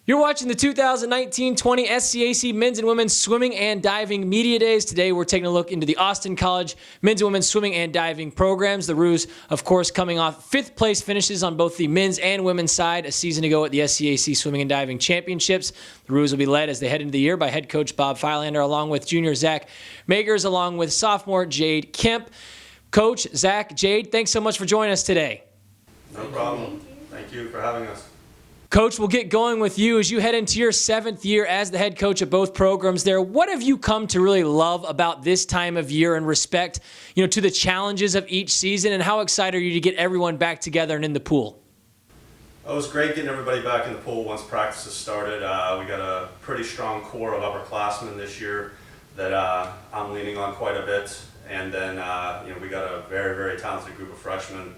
You're watching the 2019-20 SCAC Men's and Women's Swimming and Diving Media Days. Today we're taking a look into the Austin College Men's and Women's Swimming and Diving programs. The Roos, of course, coming off fifth place finishes on both the men's and women's side a season ago at the SCAC Swimming and Diving Championships. The Roos will be led as they head into the year by head coach Bob Filander, along with junior Zach Magers, along with sophomore Jade Kemp. Coach, Zach, Jade, thanks so much for joining us today. No problem. Thank you for having us. Coach, we'll get going with you as you head into your seventh year as the head coach of both programs there. What have you come to really love about this time of year in respect, to the challenges of each season, and how excited are you to get everyone back together and in the pool? It was great getting everybody back in the pool once practices started. We got a pretty strong core of upperclassmen this year that I'm leaning on quite a bit. And then, we got a very, very talented group of freshmen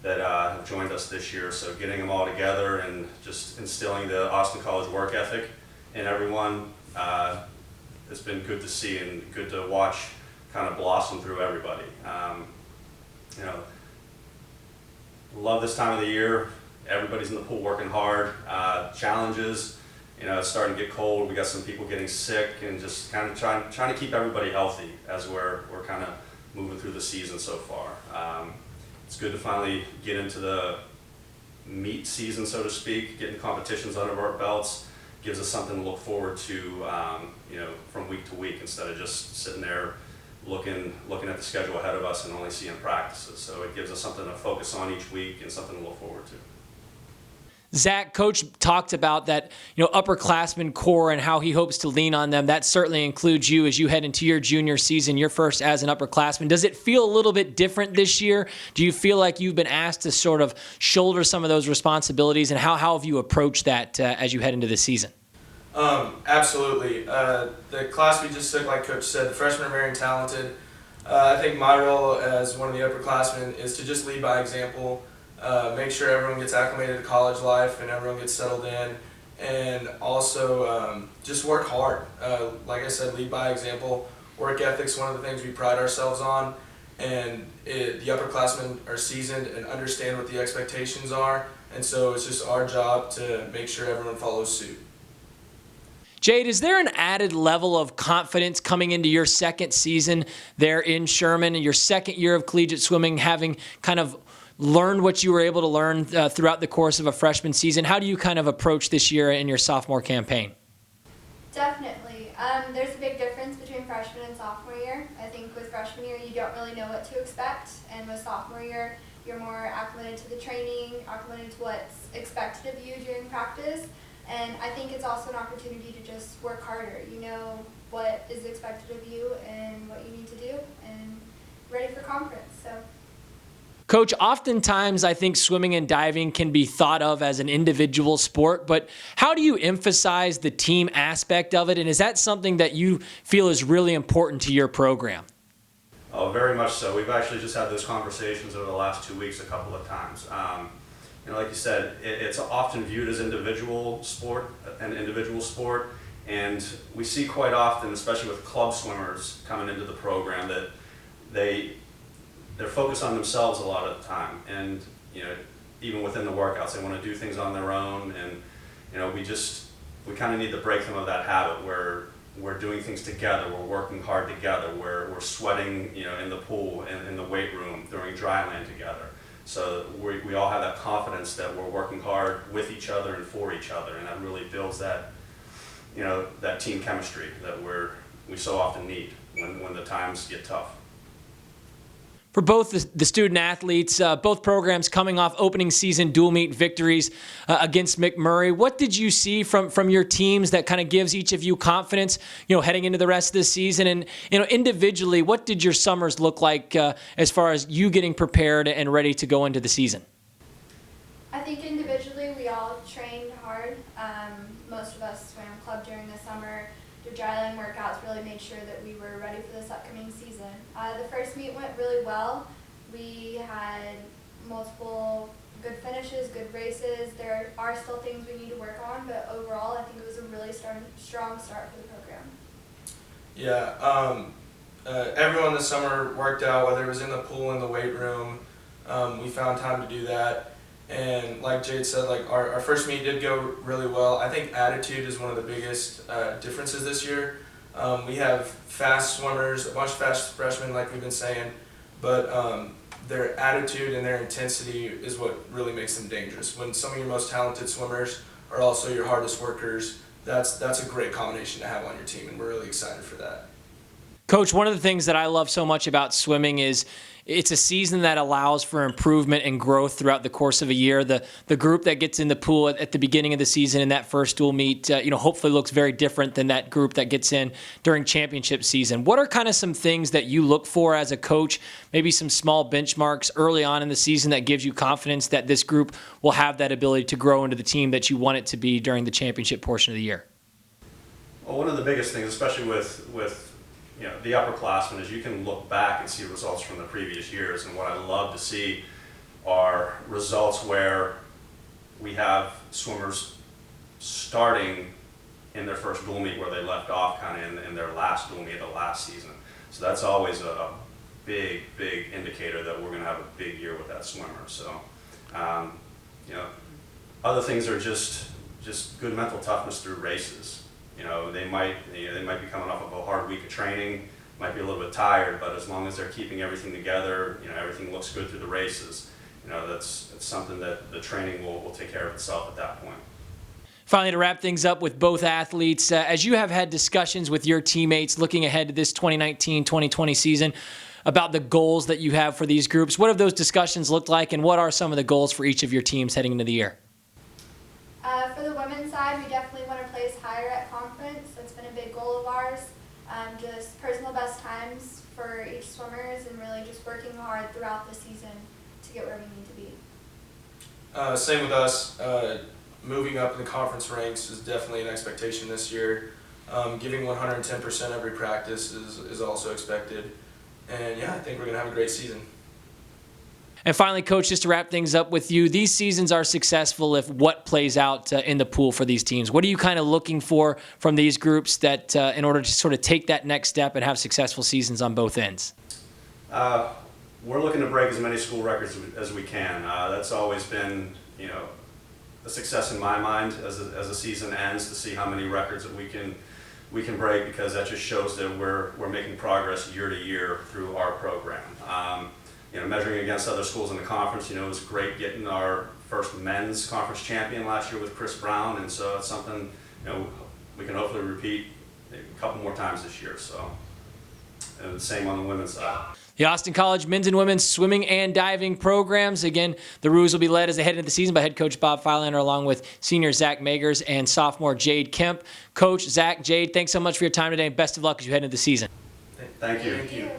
that have joined us this year. So getting them all together and just instilling the Austin College work ethic in everyone, it's been good to see and good to watch kind of blossom through everybody. Love this time of the year. Everybody's in the pool working hard. Challenges, it's starting to get cold. We got some people getting sick and just kind of trying to keep everybody healthy as we're kind of moving through the season so far. It's good to finally get into the meet season, so to speak, getting competitions under our belts. Gives us something to look forward to, from week to week instead of just sitting there looking at the schedule ahead of us and only seeing practices. So it gives us something to focus on each week and something to look forward to. Zach, Coach talked about that, upperclassman core and how he hopes to lean on them. That certainly includes you as you head into your junior season, your first as an upperclassman. Does it feel a little bit different this year? Do you feel like you've been asked to sort of shoulder some of those responsibilities, and how have you approached that as you head into the season? Absolutely. The class we just took, like Coach said, the freshmen are very talented. I think my role as one of the upperclassmen is to just lead by example. Make sure everyone gets acclimated to college life and everyone gets settled in, and also just work hard. Like I said, lead by example. Work ethic's one of the things we pride ourselves on, and the upperclassmen are seasoned and understand what the expectations are, and so it's just our job to make sure everyone follows suit. Jade, is there an added level of confidence coming into your second season there in Sherman and your second year of collegiate swimming, having kind of learned what you were able to learn throughout the course of a freshman season? How do you kind of approach this year in your sophomore campaign? Definitely. There's a big difference between freshman and sophomore year. I think with freshman year, you don't really know what to expect, and with sophomore year, you're more acclimated to the training, acclimated to what's expected of you during practice, and I think it's also an opportunity to just work harder. You know what is expected of you and what you need to do, and ready for conference. So. Coach, oftentimes I think swimming and diving can be thought of as an individual sport, but how do you emphasize the team aspect of it, and is that something that you feel is really important to your program? Oh, very much so. We've actually just had those conversations over the last 2 weeks a couple of times. Like you said, it's often viewed as an individual sport, and we see quite often, especially with club swimmers coming into the program, that they're focused on themselves a lot of the time, and even within the workouts, they want to do things on their own, and we kind of need to break them of that habit where we're doing things together, we're working hard together, we're sweating in the pool and in the weight room during dry land together. So we all have that confidence that we're working hard with each other and for each other, and that really builds that that team chemistry that we so often need when the times get tough. For both the student athletes, both programs coming off opening season dual meet victories against McMurray, what did you see from your teams that kind of gives each of you confidence, heading into the rest of the season? And individually, what did your summers look like as far as you getting prepared and ready to go into the season? I think individually we all trained hard. Most of us swam club during the summer. The dryland workouts really made sure that we were ready for this upcoming season. The first meet went really well. We had multiple good finishes, good races. There are still things we need to work on, but overall I think it was a really strong start for the program. Yeah, everyone this summer worked out, whether it was in the pool, in the weight room. We found time to do that, And like Jade said, like our first meet did go really well. I think attitude is one of the biggest differences this year. We have fast swimmers, a bunch of fast freshmen, like we've been saying, but their attitude and their intensity is what really makes them dangerous. When some of your most talented swimmers are also your hardest workers, that's a great combination to have on your team, and we're really excited for that. Coach, one of the things that I love so much about swimming is it's a season that allows for improvement and growth throughout the course of a year. The group that gets in the pool at the beginning of the season in that first dual meet, hopefully looks very different than that group that gets in during championship season. What are kind of some things that you look for as a coach, maybe some small benchmarks early on in the season that gives you confidence that this group will have that ability to grow into the team that you want it to be during the championship portion of the year? Well, one of the biggest things, especially with the upperclassmen, is you can look back and see results from the previous years. And what I love to see are results where we have swimmers starting in their first dual meet where they left off kind of in their last dual meet of the last season. So that's always a big indicator that we're going to have a big year with that swimmer. So, other things are just good mental toughness through races. They might be coming off of a hard week of training, might be a little bit tired, but as long as they're keeping everything together, everything looks good through the races. That's something that the training will take care of itself at that point. Finally, to wrap things up with both athletes, as you have had discussions with your teammates looking ahead to this 2019-2020 season about the goals that you have for these groups, what have those discussions looked like, and what are some of the goals for each of your teams heading into the year? For the women's side, we definitely want to place higher at conference. That's been a big goal of ours. Just personal best times for each swimmers and really just working hard throughout the season to get where we need to be. Same with us. Moving up in the conference ranks is definitely an expectation this year. Giving 110% every practice is also expected. And yeah, I think we're going to have a great season. And finally, Coach, just to wrap things up with you, these seasons are successful if what plays out in the pool for these teams. What are you kind of looking for from these groups that in order to sort of take that next step and have successful seasons on both ends? We're looking to break as many school records as we can. That's always been, a success in my mind as a season ends, to see how many records that we can break, because that just shows that we're making progress year to year through our program. Measuring against other schools in the conference, it was great getting our first men's conference champion last year with Chris Brown, and so it's something we can hopefully repeat a couple more times this year. So, and the same on the women's side. The Austin College men's and women's swimming and diving programs. Again, the Roos will be led as they head into the season by head coach Bob Filander, along with senior Zach Magers and sophomore Jade Kemp. Coach, Zach, Jade, thanks so much for your time today, and best of luck as you head into the season. Thank you. Thank you.